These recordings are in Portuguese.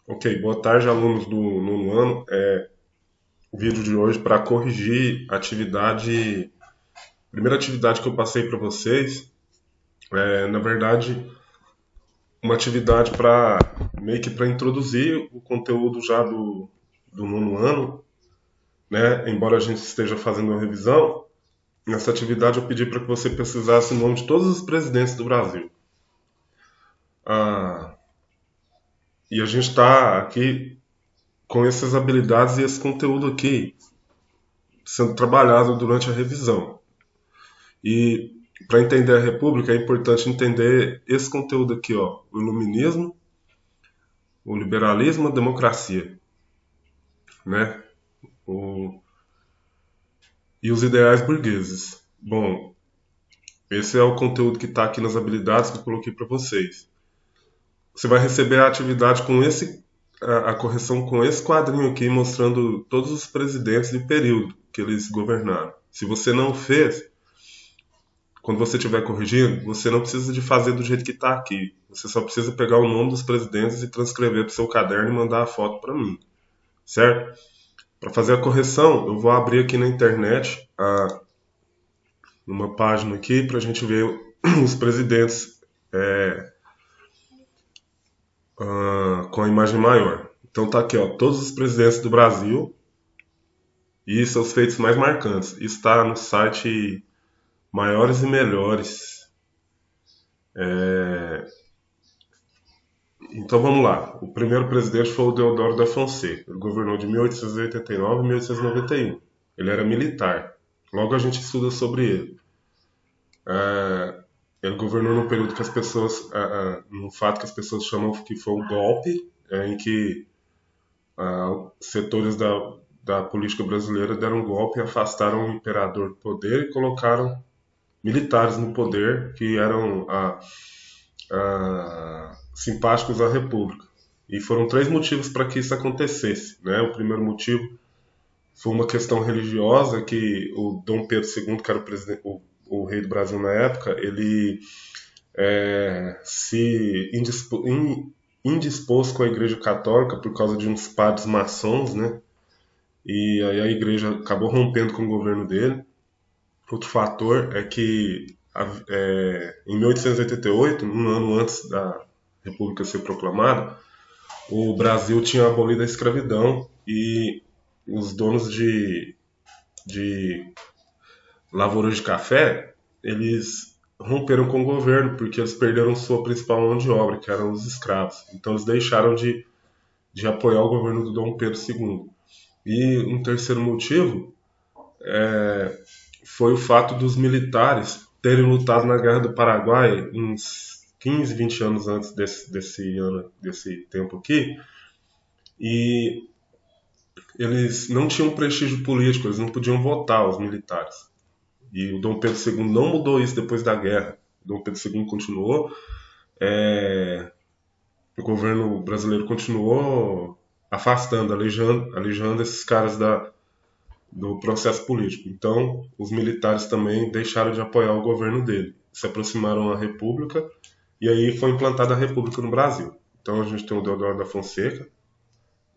Ok, boa tarde, alunos do nono ano. O vídeo de hoje para corrigir a atividade, primeira atividade que eu passei para vocês, na verdade, uma atividade para meio que para introduzir o conteúdo já do nono ano, né? Embora a gente esteja fazendo uma revisão, nessa atividade eu pedi para que você pesquisasse o nome de todos os presidentes do Brasil. Ah, e a gente está aqui com essas habilidades e esse conteúdo aqui sendo trabalhado durante a revisão. E para entender a República é importante entender esse conteúdo aqui, ó, o iluminismo, o liberalismo, a democracia, né? O, e os ideais burgueses. Bom, esse é o conteúdo que está aqui nas habilidades que eu coloquei para vocês. Você vai receber a atividade com a correção com esse quadrinho aqui mostrando todos os presidentes de período que eles governaram. Se você não fez, quando você estiver corrigindo, você não precisa de fazer do jeito que está aqui. Você só precisa pegar o nome dos presidentes e transcrever para o seu caderno e mandar a foto para mim, certo? Para fazer a correção, eu vou abrir aqui na internet uma página aqui para a gente ver os presidentes com a imagem maior. Então tá aqui, ó, todos os presidentes do Brasil e seus feitos mais marcantes. Isso está no site Maiores e Melhores. Então vamos lá. O primeiro presidente foi o Deodoro da Fonseca. Ele governou de 1889 a 1891. Ele era militar. Logo a gente estuda sobre ele. Ele governou num período que as pessoas, num fato que as pessoas chamam que foi um golpe, em que setores da política brasileira deram um golpe e afastaram o imperador do poder e colocaram militares no poder que eram simpáticos à República. E foram três motivos para que isso acontecesse. Né? O primeiro motivo foi uma questão religiosa que o Dom Pedro II, que era o rei do Brasil na época, ele se indispôs com a Igreja Católica por causa de uns padres maçons, né? E aí a Igreja acabou rompendo com o governo dele. Outro fator é que em 1888, um ano antes da República ser proclamada, o Brasil tinha abolido a escravidão e os donos de lavouras de café, eles romperam com o governo porque eles perderam sua principal mão de obra, que eram os escravos. Então eles deixaram de apoiar o governo do Dom Pedro II. E um terceiro motivo foi o fato dos militares terem lutado na Guerra do Paraguai uns 15, 20 anos antes desse tempo aqui, e eles não tinham prestígio político, eles não podiam votar, os militares. E o Dom Pedro II não mudou isso depois da guerra. O Dom Pedro II continuou, o governo brasileiro continuou afastando, alijando esses caras do processo político. Então, os militares também deixaram de apoiar o governo dele, se aproximaram da República e aí foi implantada a República no Brasil. Então, a gente tem o Deodoro da Fonseca,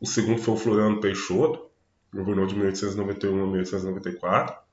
o segundo foi o Floriano Peixoto, governou de 1891 a 1894,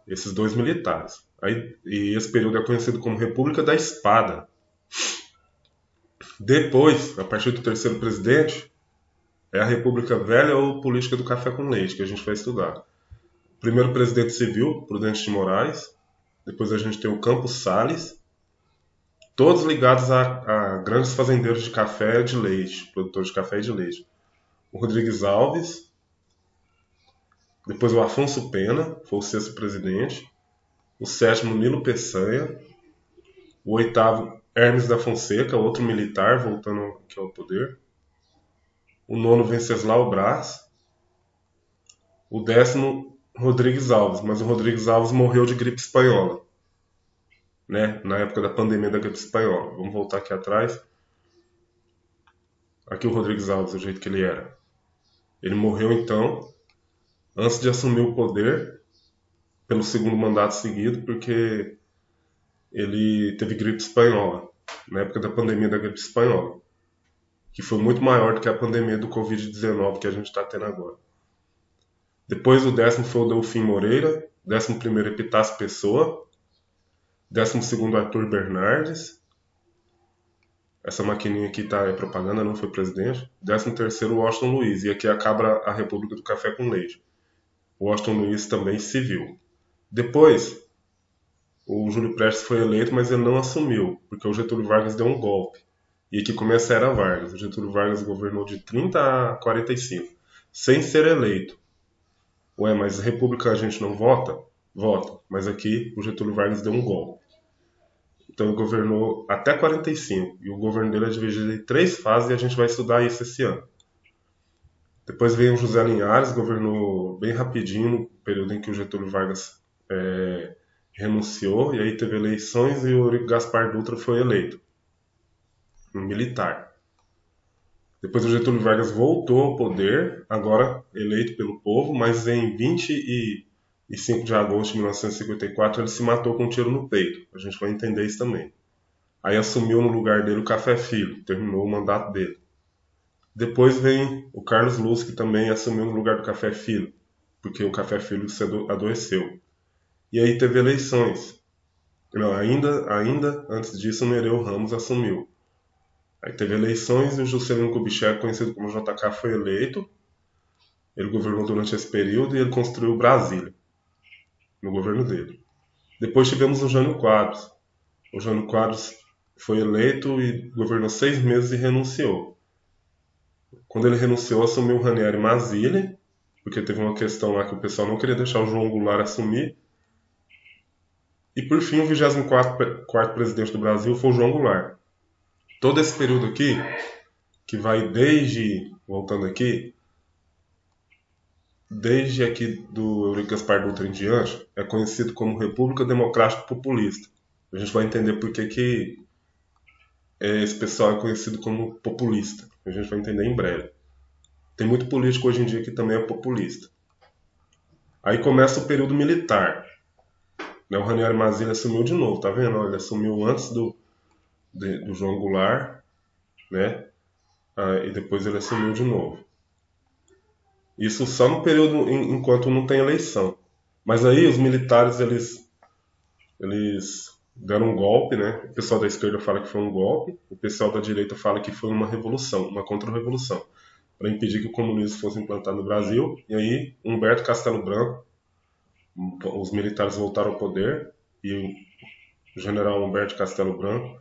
esses dois militares. E esse período é conhecido como República da Espada. Depois, a partir do terceiro presidente, é a República Velha ou Política do Café com Leite, que a gente vai estudar. Primeiro presidente civil, Prudente de Moraes. Depois a gente tem o Campos Sales, todos ligados a grandes fazendeiros de café e de leite, produtores de café e de leite. O Rodrigues Alves, depois o Afonso Pena, foi o sexto presidente. O sétimo, Nilo Peçanha. O oitavo, Hermes da Fonseca, outro militar, voltando aqui ao poder. O nono, Venceslau Braz. O décimo, Rodrigues Alves, mas o Rodrigues Alves morreu de gripe espanhola, né? Na época da pandemia da gripe espanhola. Vamos voltar aqui atrás. Aqui o Rodrigues Alves, do jeito que ele era. Ele morreu então, antes de assumir o poder, pelo segundo mandato seguido, porque ele teve gripe espanhola, na época da pandemia da gripe espanhola. que foi muito maior do que a pandemia do Covid-19 que a gente está tendo agora. Depois o 10º foi o Delfim Moreira, 11º Epitácio Pessoa, 12º Arthur Bernardes, essa maquininha aqui tá, é propaganda, não foi presidente. 13º Washington Luiz, e aqui acaba a República do Café com Leite. O Washington Luiz também civil. Depois, o Júlio Prestes foi eleito, mas ele não assumiu, porque o Getúlio Vargas deu um golpe. E aqui começa a Era Vargas. O Getúlio Vargas governou de 30 a 45, sem ser eleito. Ué, mas República a gente não vota? Vota. Mas aqui o Getúlio Vargas deu um golpe. Então ele governou até 45. E o governo dele é dividido em 3 fases e a gente vai estudar isso esse ano. Depois veio o José Linhares, governou bem rapidinho, no período em que o Getúlio Vargas renunciou. E aí teve eleições e o Eurico Gaspar Dutra foi eleito. Um militar. Depois o Getúlio Vargas voltou ao poder, agora eleito pelo povo, mas em 25 de agosto de 1954 ele se matou com um tiro no peito. A gente vai entender isso também. Aí assumiu no lugar dele o Café Filho, terminou o mandato dele. Depois vem o Carlos Luz, que também assumiu no lugar do Café Filho, porque o Café Filho se adoeceu. E aí teve eleições. Não, ainda antes disso o Nereu Ramos assumiu. Aí teve eleições e o Juscelino Kubitschek, conhecido como JK, foi eleito. Ele governou durante esse período e ele construiu Brasília, no governo dele. Depois tivemos o Jânio Quadros. O Jânio Quadros foi eleito e governou 6 meses e renunciou. Quando ele renunciou, assumiu o Ranieri Mazzilli, porque teve uma questão lá que o pessoal não queria deixar o João Goulart assumir. E por fim, o 24º presidente do Brasil foi o João Goulart. Todo esse período aqui, que vai voltando aqui, desde aqui do Eurico Gaspar Dutra em diante, é conhecido como República Democrática Populista. A gente vai entender por que esse pessoal é conhecido como populista. A gente vai entender em breve. Tem muito político hoje em dia que também é populista. Aí começa o período militar. O Ranieri Mazzilli assumiu de novo, tá vendo? Ele assumiu antes do João Goulart, né? E depois ele assumiu de novo. Isso só no período enquanto não tem eleição. Mas aí os militares, eles deram um golpe, né? O pessoal da esquerda fala que foi um golpe, o pessoal da direita fala que foi uma revolução, uma contra-revolução, para impedir que o comunismo fosse implantado no Brasil. E aí Humberto Castelo Branco, os militares voltaram ao poder e o general Humberto Castelo Branco,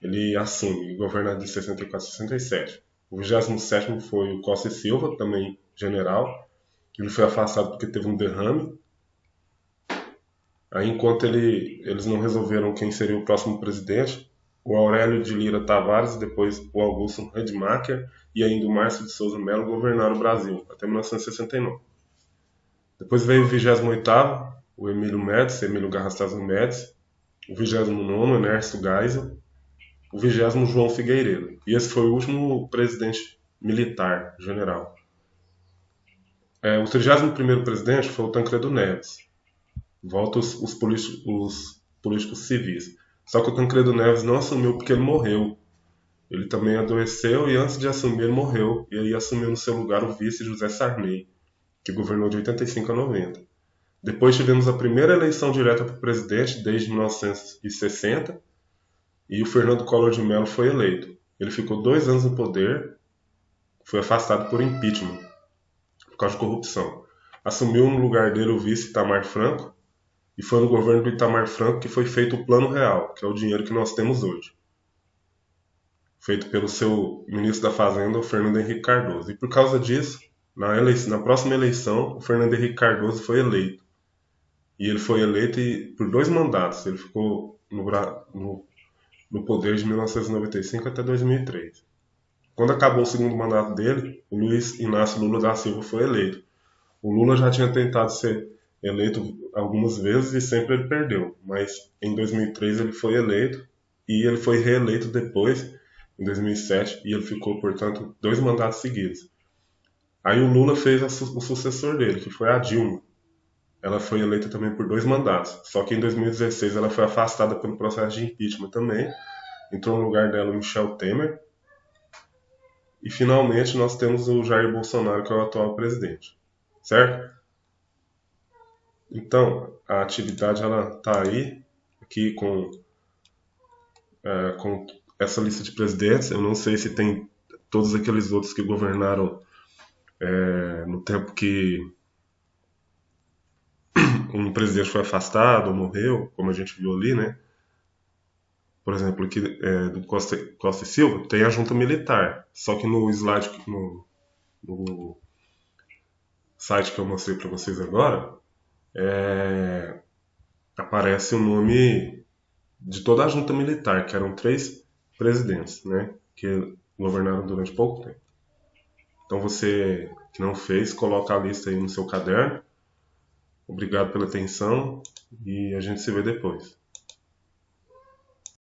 ele assume e governa de 64 a 67. O 27º foi o Costa e Silva, também general. Ele foi afastado porque teve um derrame. Aí, enquanto eles não resolveram quem seria o próximo presidente, o Aurélio de Lira Tavares, depois o Augusto Rademacher e ainda o Márcio de Souza Melo governaram o Brasil até 1969. Depois veio o 28º, o Emílio Garrastazu Médici, o 29º, Ernesto Geisel, o 20º, João Figueiredo. E esse foi o último presidente militar, general. O 31º presidente foi o Tancredo Neves. Volta os políticos civis. Só que o Tancredo Neves não assumiu porque ele morreu. Ele também adoeceu e antes de assumir ele morreu. E aí assumiu no seu lugar o vice José Sarney, que governou de 85 a 90. Depois tivemos a primeira eleição direta para o presidente desde 1960 e o Fernando Collor de Mello foi eleito. Ele ficou 2 anos no poder, foi afastado por impeachment, por causa de corrupção. Assumiu no lugar dele o vice Itamar Franco e foi no governo do Itamar Franco que foi feito o Plano Real, que é o dinheiro que nós temos hoje. Feito pelo seu ministro da Fazenda, o Fernando Henrique Cardoso. E por causa disso, na próxima eleição, o Fernando Henrique Cardoso foi eleito. E ele foi eleito por 2 mandatos. Ele ficou no poder de 1995 até 2003. Quando acabou o segundo mandato dele, o Luiz Inácio Lula da Silva foi eleito. O Lula já tinha tentado ser eleito algumas vezes e sempre ele perdeu. Mas em 2003 ele foi eleito e ele foi reeleito depois, em 2007, e ele ficou, portanto, 2 mandatos seguidos. Aí o Lula fez o sucessor dele, que foi a Dilma. Ela foi eleita também por 2 mandatos. Só que em 2016 ela foi afastada pelo processo de impeachment também. Entrou no lugar dela o Michel Temer. e finalmente nós temos o Jair Bolsonaro, que é o atual presidente, certo? Então, a atividade ela está aí, aqui com essa lista de presidentes. Eu não sei se tem todos aqueles outros que governaram no tempo que um presidente foi afastado ou morreu, como a gente viu ali, né? Por exemplo, aqui do Costa e Silva, tem a junta militar. Só que no slide, no site que eu mostrei para vocês agora, aparece o nome de toda a junta militar, que eram 3 presidentes, né? Que governaram durante pouco tempo. Então você que não fez, coloca a lista aí no seu caderno. Obrigado pela atenção e a gente se vê depois.